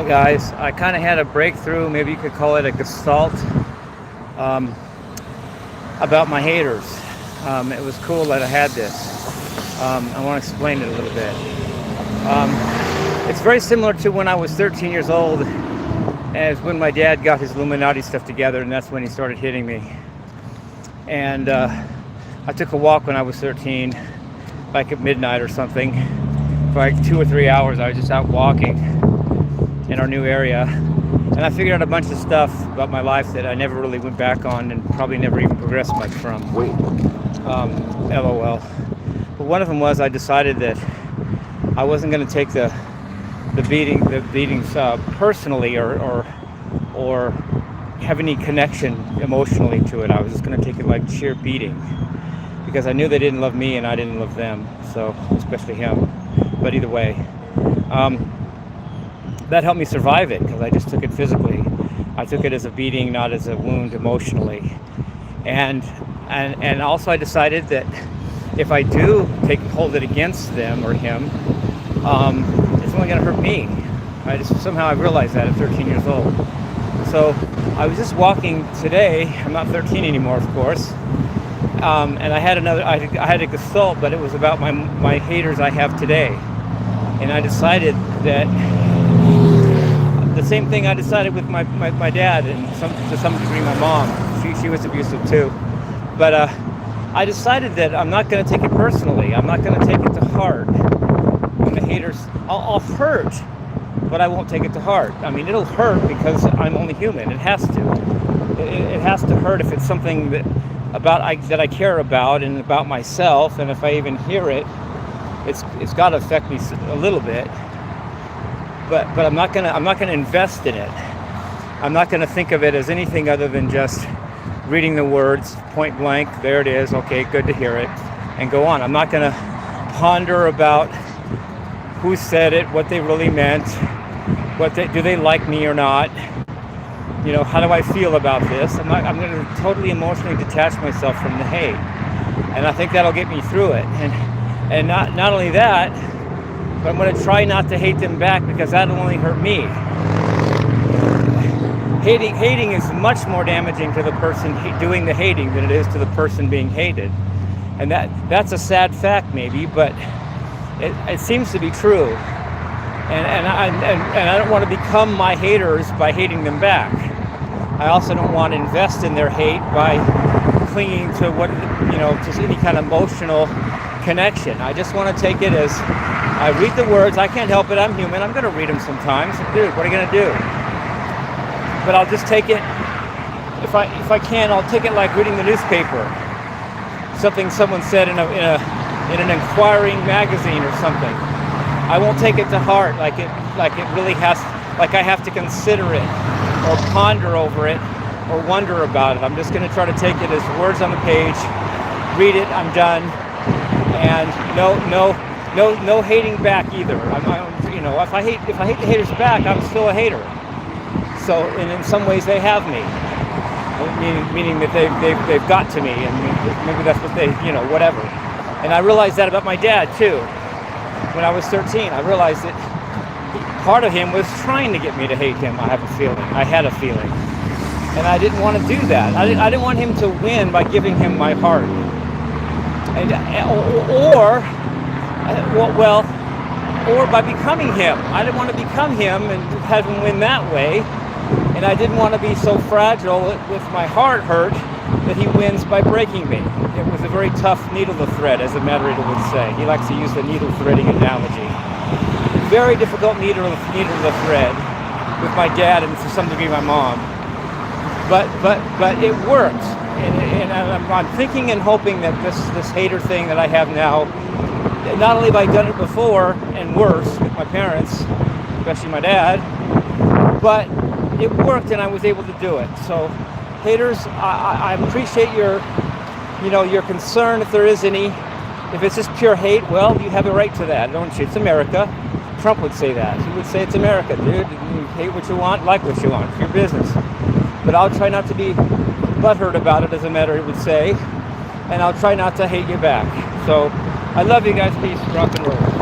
Hey guys, I kind of had a breakthrough, maybe you could call it a Gestalt, um, about my haters. It was cool that I had this. I want to explain it a little bit. Um, it's very similar to when I was 13 years old, as when my dad got his Illuminati stuff together, and that's when he started hitting me. And I took a walk when I was 13, like at midnight or something. For like 2 or 3 hours, I was just out walking in our new area, and I figured out a bunch of stuff about my life that I never really went back on and probably never even progressed much from. LOL. But one of them was I decided that I wasn't going to take the beatings personally or have any connection emotionally to it. I was just going to take it like sheer beating because I knew they didn't love me and I didn't love them, so especially him. But either way. That helped me survive it because I just took it physically. I took it as a beating, not as a wound emotionally. And also I decided that if I do hold it against them or him, it's only going to hurt me. Somehow I realized that at 13 years old. So I was just walking today. I'm not 13 anymore, of course. And I had a Gestalt, but it was about my haters I have today. And I decided that the same thing I decided with my dad and to some degree my mom. She was abusive too. But I decided that I'm not going to take it personally. I'm not going to take it to heart. When the haters, I'll hurt, but I won't take it to heart. I mean, it'll hurt because I'm only human. It has to. It has to hurt if it's something that I care about and about myself. And if I even hear it, it's got to affect me a little bit. But I'm not gonna invest in it. I'm not gonna think of it as anything other than just reading the words point blank. There it is. Okay, good to hear it, and go on. I'm not gonna ponder about who said it, what they really meant, do they like me or not? You know, how do I feel about this? I'm gonna totally emotionally detach myself from the hate, and I think that'll get me through it. And not only that, but I'm going to try not to hate them back because that'll only hurt me. Hating is much more damaging to the person doing the hating than it is to the person being hated. And that's a sad fact maybe, but it seems to be true. And I don't want to become my haters by hating them back. I also don't want to invest in their hate by clinging to just any kind of emotional connection. I just want to take it as I read the words. I can't help it. I'm human. I'm going to read them sometimes. Dude, what are you going to do? But I'll just take it. If I can, I'll take it like reading the newspaper. Something someone said in an inquiring magazine or something. I won't take it to heart like it really has. Like I have to consider it or ponder over it or wonder about it. I'm just going to try to take it as words on the page. Read it. I'm done. And no hating back either. If I hate the haters back, I'm still a hater. So, and in some ways they have me, meaning that they've got to me, and maybe that's what they, whatever. And I realized that about my dad too. When I was 13, I realized that part of him was trying to get me to hate him. I had a feeling, and I didn't want to do that. I didn't want him to win by giving him my heart. Or by becoming him. I didn't want to become him and have him win that way. And I didn't want to be so fragile with my heart hurt that he wins by breaking me. It was a very tough needle to thread, as the Madrigal would say. He likes to use the needle threading analogy. Very difficult needle to thread with my dad and to some degree my mom. But it worked. And I'm thinking and hoping that this hater thing that I have now, not only have I done it before and worse with my parents, especially my dad, but it worked and I was able to do it. So haters, I appreciate your concern if there is any. If it's just pure hate, well, you have a right to that, don't you? It's America. Trump would say that. He would say it's America, dude. You hate what you want, like what you want. It's your business. But I'll try not to be butthurt about it, as a matter would say, and I'll try not to hate you back. So I love you guys. Peace. Rock and roll.